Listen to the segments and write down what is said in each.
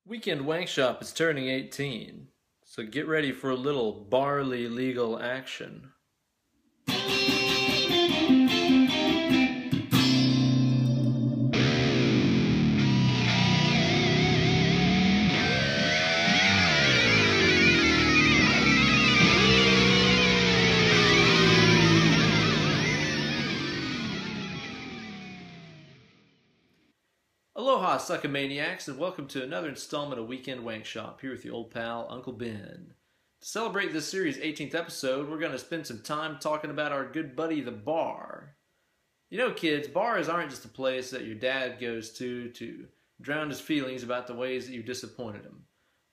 Weekend Wankshop is turning 18, so get ready for a little Barre-ly legal action. Aloha, Suckamaniacs, and welcome to another installment of Weekend Wankshop, here with your old pal, Uncle Ben. To celebrate this series' 18th episode, we're going to spend some time talking about our good buddy, the bar. You know, kids, bars aren't just a place that your dad goes to drown his feelings about the ways that you disappointed him.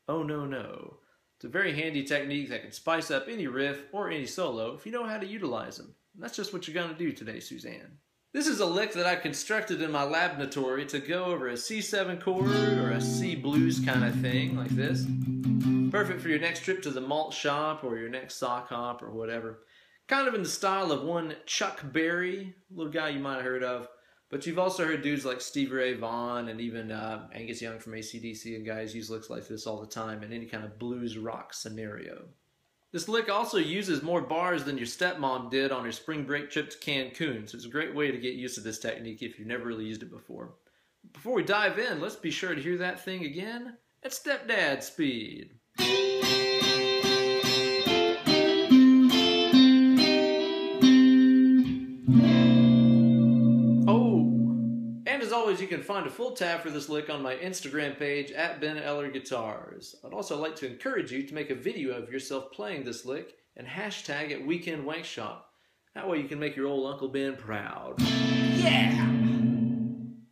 Oh, no, no. It's a very handy technique that can spice up any riff or any solo if you know how to utilize them. And that's just what you're going to do today, Suzanne. This is a lick that I constructed in my laboratory to go over a C7 chord or a C blues kind of thing, like this. Perfect for your next trip to the malt shop or your next sock hop or whatever. Kind of in the style of one Chuck Berry, a little guy you might have heard of. But you've also heard dudes like Stevie Ray Vaughan and even Angus Young from AC/DC, and guys use licks like this all the time in any kind of blues rock scenario. This lick also uses more bars than your stepmom did on her spring break trip to Cancun, so it's a great way to get used to this technique if you've never really used it before. Before we dive in, let's be sure to hear that thing again at stepdad speed. Always, you can find a full tab for this lick on my Instagram page at Ben Eller Guitars. I'd also like to encourage you to make a video of yourself playing this lick and hashtag it Weekend Wankshop. That way you can make your old Uncle Ben proud. Yeah!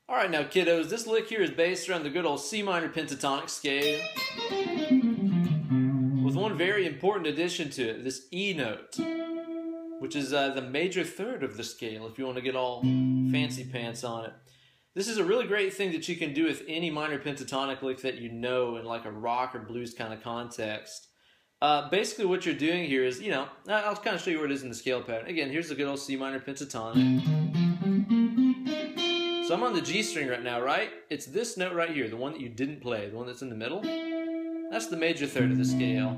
Alright now kiddos, this lick here is based around the good old C minor pentatonic scale with one very important addition to it, this E note, which is the major third of the scale if you want to get all fancy pants on it. This is a really great thing that you can do with any minor pentatonic lick that you know in like a rock or blues kind of context. Basically what you're doing here is, you know, I'll kind of show you where it is in the scale pattern. Again, here's the good old C minor pentatonic. So I'm on the G string right now, right? It's this note right here, the one that you didn't play, the one that's in the middle. That's the major third of the scale.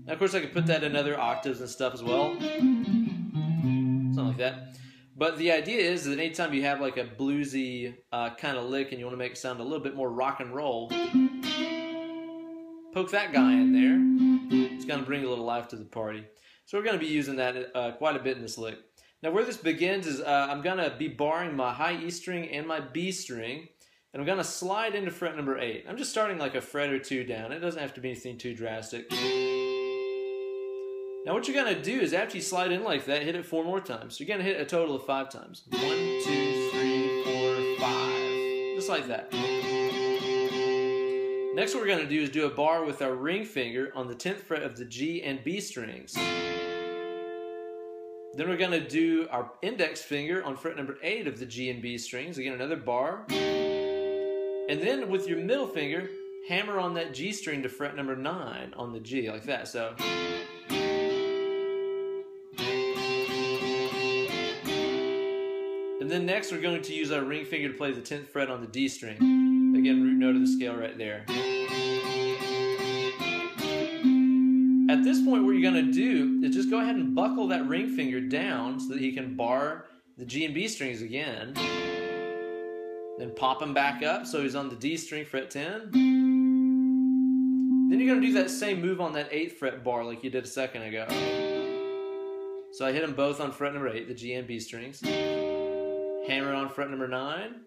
Now of course I could put that in other octaves and stuff as well. Something like that. But the idea is that anytime you have like a bluesy kind of lick and you want to make it sound a little bit more rock and roll, poke that guy in there. It's going to bring a little life to the party. So we're going to be using that quite a bit in this lick. Now where this begins is I'm going to be barring my high E string and my B string, and I'm going to slide into fret number 8. I'm just starting like a fret or two down. It doesn't have to be anything too drastic. Now what you're going to do is after you slide in like that, hit it 4 more times. So you're going to hit a total of 5 times. 1, 2, 3, 4, 5. Just like that. Next what we're going to do is do a bar with our ring finger on the 10th fret of the G and B strings. Then we're going to do our index finger on fret number 8 of the G and B strings. Again, another bar. And then with your middle finger, hammer on that G string to fret number 9 on the G, like that. So... And then next we're going to use our ring finger to play the 10th fret on the D string. Again, root note of the scale right there. At this point what you're going to do is just go ahead and buckle that ring finger down so that he can bar the G and B strings again. Then pop him back up so he's on the D string, fret 10. Then you're going to do that same move on that 8th fret bar like you did a second ago. So I hit them both on fret number 8, the G and B strings. Hammer on fret number 9,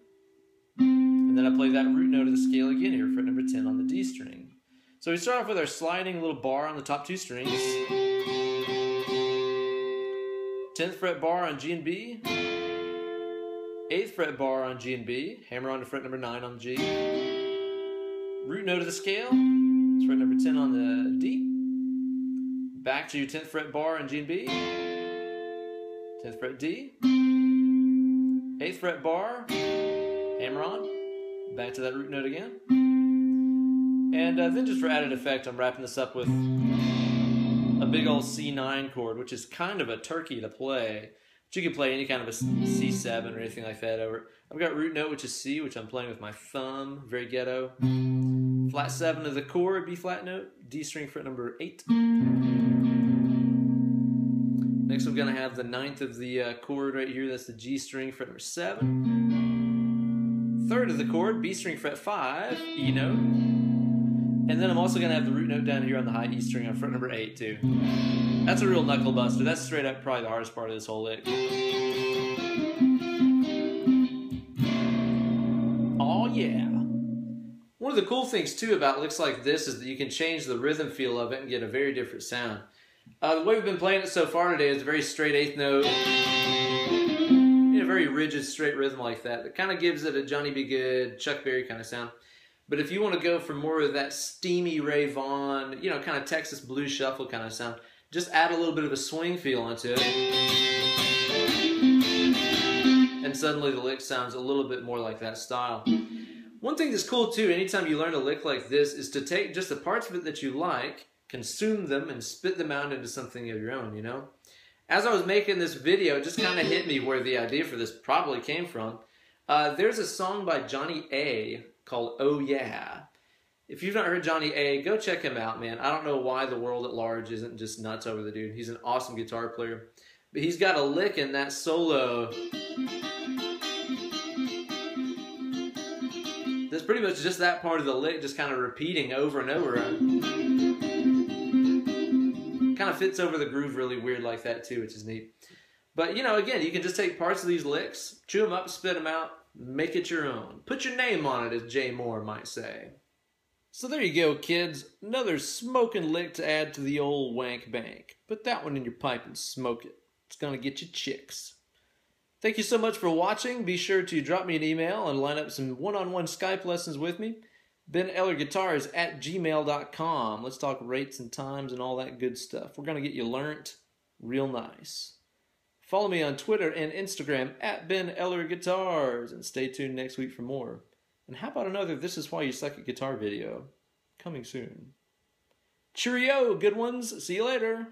and then I play that root note of the scale again here, fret number 10 on the D string. So we start off with our sliding little bar on the top 2 strings, 10th fret bar on G and B, 8th fret bar on G and B, hammer on to fret number 9 on the G, root note of the scale, it's fret number 10 on the D, back to your 10th fret bar on G and B, 10th fret D, 8th fret bar, hammer on, back to that root note again. And then just for added effect, I'm wrapping this up with a big old C9 chord, which is kind of a turkey to play. But you can play any kind of a C7 or anything like that over. I've got root note, which is C, which I'm playing with my thumb, very ghetto. Flat 7 of the chord, B flat note, D string fret number 8. Next I'm going to have the 9th of the chord right here, that's the G string fret number 7. 3rd of the chord, B string fret 5, E note. And then I'm also going to have the root note down here on the high E string on fret number 8 too. That's a real knuckle buster. That's straight up probably the hardest part of this whole lick. Oh yeah. One of the cool things too about licks like this is that you can change the rhythm feel of it and get a very different sound. The way we've been playing it so far today is a very straight 8th note. A very rigid straight rhythm like that. That kind of gives it a Johnny B. Good, Chuck Berry kind of sound. But if you want to go for more of that steamy Ray Vaughan, you know, kind of Texas blues shuffle kind of sound, just add a little bit of a swing feel onto it. And suddenly the lick sounds a little bit more like that style. One thing that's cool too, anytime you learn a lick like this, is to take just the parts of it that you like, consume them, and spit them out into something of your own, you know? As I was making this video, it just kind of hit me where the idea for this probably came from. There's a song by Johnny A called Oh Yeah. If you've not heard Johnny A, go check him out, man. I don't know why the world at large isn't just nuts over the dude. He's an awesome guitar player. But he's got a lick in that solo that's pretty much just that part of the lick just kind of repeating over and over. Kind of fits over the groove really weird like that too, which is neat. But, you know, again, you can just take parts of these licks, chew them up, spit them out, make it your own. Put your name on it, as Jay Moore might say. So there you go, kids. Another smoking lick to add to the old wank bank. Put that one in your pipe and smoke it. It's going to get you chicks. Thank you so much for watching. Be sure to drop me an email and line up some one-on-one Skype lessons with me. BenEllerGuitars@gmail.com. Let's talk rates and times and all that good stuff. We're going to get you learnt real nice. Follow me on Twitter and Instagram @BenEllerGuitars. And stay tuned next week for more. And how about another This Is Why You Suck at Guitar video? Coming soon. Cheerio, good ones. See you later.